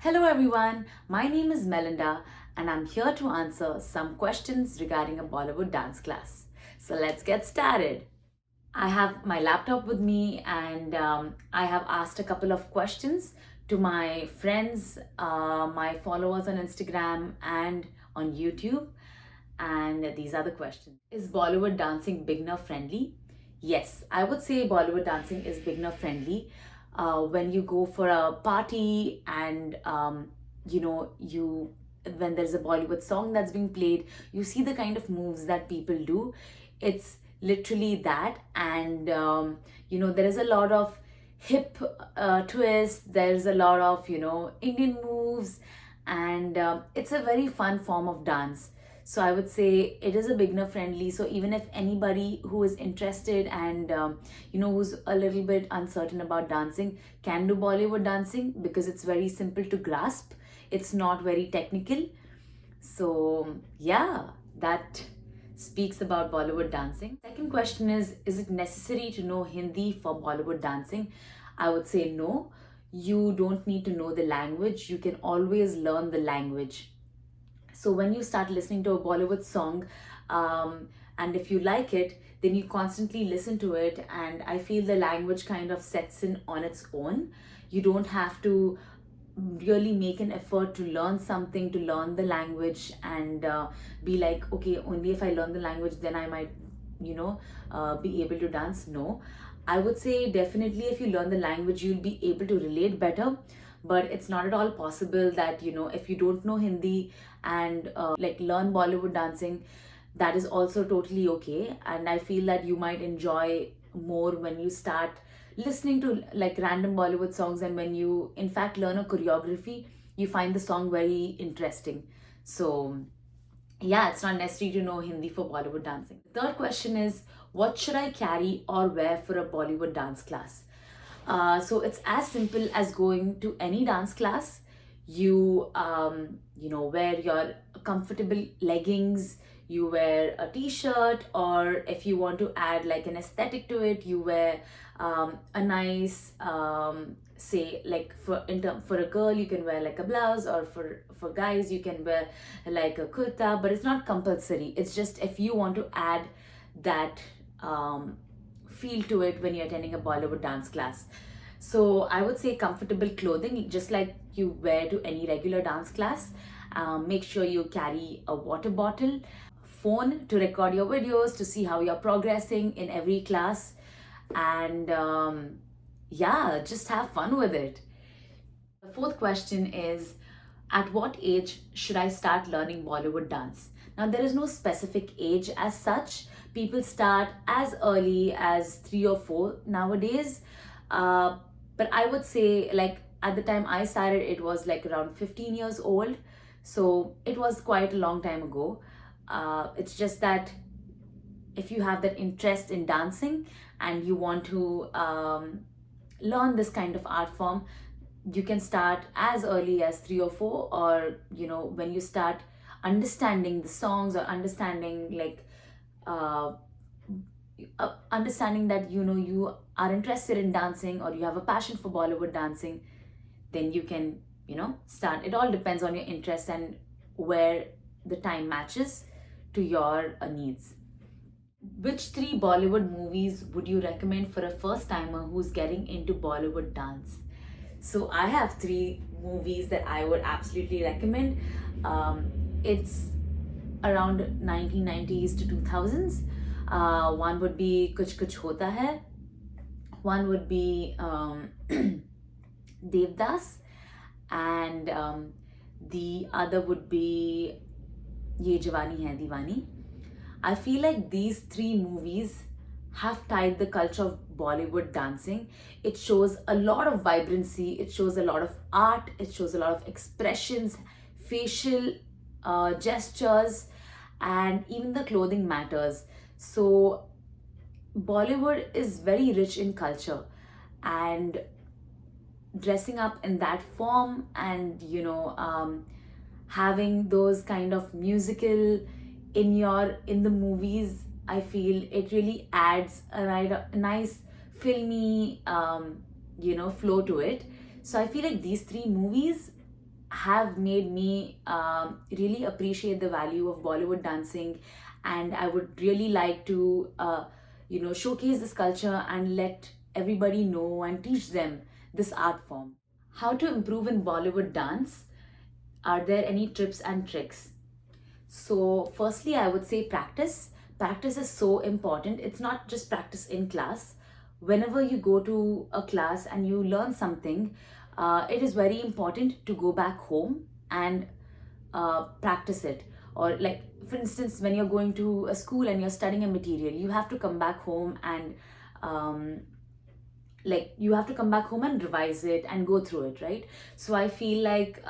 Hello everyone, my name is Melinda and I'm here to answer some questions regarding a Bollywood dance class. So let's get started. I have my laptop with me and I have asked a couple of questions to my friends, my followers on Instagram and on YouTube. And these are the questions. Is Bollywood dancing beginner friendly? Yes, I would say Bollywood dancing is beginner friendly. When you go for a party and you when there's a Bollywood song that's being played, you see the kind of moves that people do. It's literally that, and there is a lot of hip twists. There's a lot of Indian moves, and it's a very fun form of dance. So I would say it is a beginner friendly. So even if anybody who is interested and who's a little bit uncertain about dancing can do Bollywood dancing, because it's very simple to grasp. It's not very technical. So yeah, that speaks about Bollywood dancing. Second question is it necessary to know Hindi for Bollywood dancing? I would say no. You don't need to know the language. You can always learn the language. So when you start listening to a Bollywood song, and if you like it, then you constantly listen to it, and I feel the language kind of sets in on its own. You don't have to really make an effort to learn something, to learn the language, and be like, okay, only if I learn the language, then I might, be able to dance. No, I would say definitely if you learn the language, you'll be able to relate better. But it's not at all possible that if you don't know Hindi and like learn Bollywood dancing, that is also totally okay. And I feel that you might enjoy more when you start listening to like random Bollywood songs, and when you in fact learn a choreography, you find the song very interesting. So yeah, it's not necessary to know Hindi for Bollywood dancing. Third question is, what should I carry or wear for a Bollywood dance class? So it's as simple as going to any dance class. You wear your comfortable leggings, you wear a t-shirt, or if you want to add like an aesthetic to it, you wear a nice say, like for a girl you can wear like a blouse, or for guys you can wear like a kurta, but it's not compulsory. It's just if you want to add that feel to it when you're attending a Bollywood dance class. So I would say comfortable clothing, just like you wear to any regular dance class. Make sure you carry a water bottle, phone to record your videos, to see how you're progressing in every class, and yeah, just have fun with it. The fourth question is, at what age should I start learning Bollywood dance? Now, there is no specific age as such. People start as early as 3 or 4 nowadays. But I would say, like, at the time I started, it was like around 15 years old. So it was quite a long time ago. It's just that if you have that interest in dancing and you want to learn this kind of art form, you can start as early as 3 or 4, or when you start understanding the songs, or understanding like understanding that you are interested in dancing, or you have a passion for Bollywood dancing, then you can start. It all depends on your interest and where the time matches to your needs. Which 3 Bollywood movies would you recommend for a first timer who's getting into Bollywood dance? So I have 3 movies that I would absolutely recommend. It's around 1990s to 2000s. One would be Kuch Kuch Hota Hai. One would be Devdas, and the other would be Ye Jawani Hai Diwani. I feel like these 3 movies have tied the culture of Bollywood dancing. It shows a lot of vibrancy, it shows a lot of art, it shows a lot of expressions, facial gestures, and even the clothing matters. So, Bollywood is very rich in culture, and dressing up in that form, and having those kind of musical in the movies, I feel it really adds a nice filmy flow to it. So I feel like these 3 movies have made me really appreciate the value of Bollywood dancing, and I would really like to showcase this culture and let everybody know and teach them this art form. How to improve in Bollywood dance? Are there any tips and tricks? So, firstly, I would say practice. Practice is so important. It's not just practice in class. Whenever you go to a class and you learn something, it is very important to go back home and practice it. Or, like, for instance, when you're going to a school and you're studying a material, you have to come back home and um, you have to come back home and revise it and go through it, right? So I feel like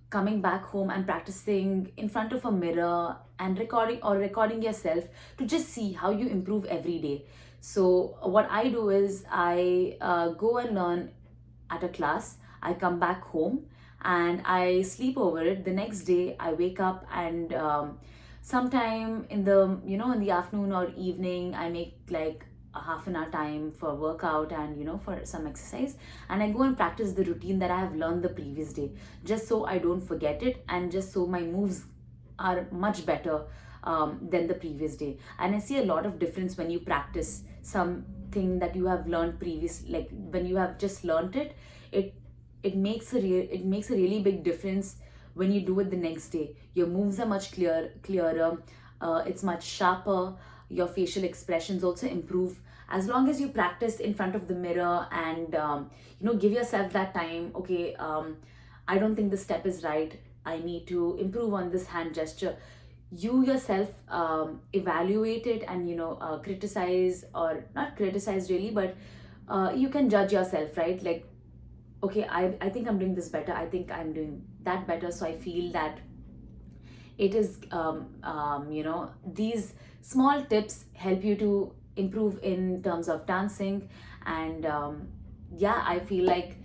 coming back home and practicing in front of a mirror and recording yourself to just see how you improve every day. So what I do is I go and learn at a class, I come back home and I sleep over it. The next day I wake up and sometime in the in the afternoon or evening I make like a half an hour time for workout and for some exercise, and I go and practice the routine that I have learned the previous day, just so I don't forget it and just so my moves are much better than the previous day. And I see a lot of difference when you practice something that you have learned previous, like when you have just learned it, it it makes a really big difference when you do it the next day. Your moves are much clearer, it's much sharper, your facial expressions also improve as long as you practice in front of the mirror and give yourself that time. Okay, I don't think the step is right, I need to improve on this hand gesture. You yourself evaluate it and criticize, or not criticize really, but you can judge yourself, right? Like, okay, I think I'm doing this better, I think I'm doing that better. So I feel that it is these small tips help you to improve in terms of dancing. And yeah, I feel like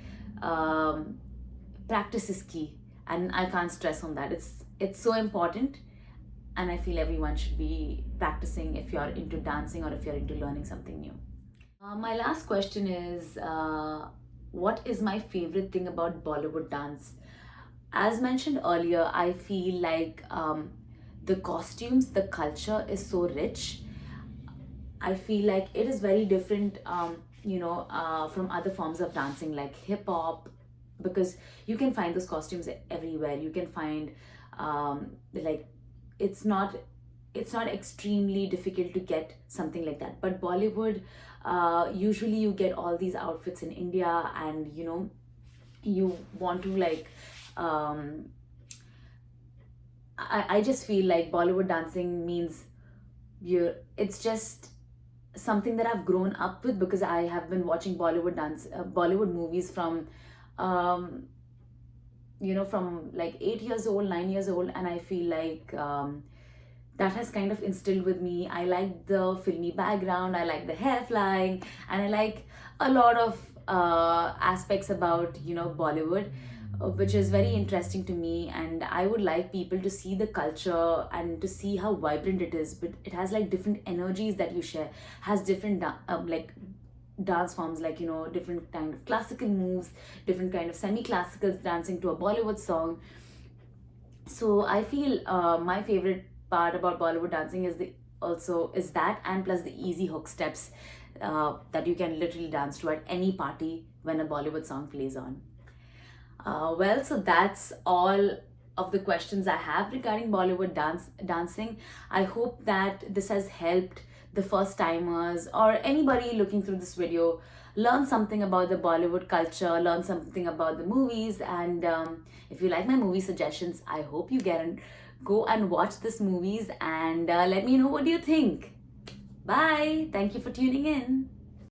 practice is key, and I can't stress on that. It's so important, and I feel everyone should be practicing if you're into dancing or if you're into learning something new. My last question is, what is my favorite thing about Bollywood dance? As mentioned earlier, I feel like the costumes, the culture is so rich. I feel like it is very different, from other forms of dancing like hip hop, because you can find those costumes everywhere. You can find like it's not extremely difficult to get something like that. But Bollywood, usually you get all these outfits in India, and you want to like I just feel like Bollywood dancing means it's just something that I've grown up with, because I have been watching Bollywood movies from from like 8 years old, 9 years old, and I feel like that has kind of instilled with me. I like the filmy background, I like the hair flying, and I like a lot of aspects about Bollywood, which is very interesting to me. And I would like people to see the culture and to see how vibrant it is. But it has like different energies that you share, has different like dance forms, like different kind of classical moves, different kind of semi-classical dancing to a Bollywood song. So I feel my favorite part about Bollywood dancing is that, and plus the easy hook steps that you can literally dance to at any party when a Bollywood song plays on. Well, so that's all of the questions I have regarding Bollywood dancing. I hope that this has helped the first timers or anybody looking through this video learn something about the Bollywood culture, learn something about the movies. And if you like my movie suggestions, I hope you go and watch these movies and let me know what do you think. Bye. Thank you for tuning in.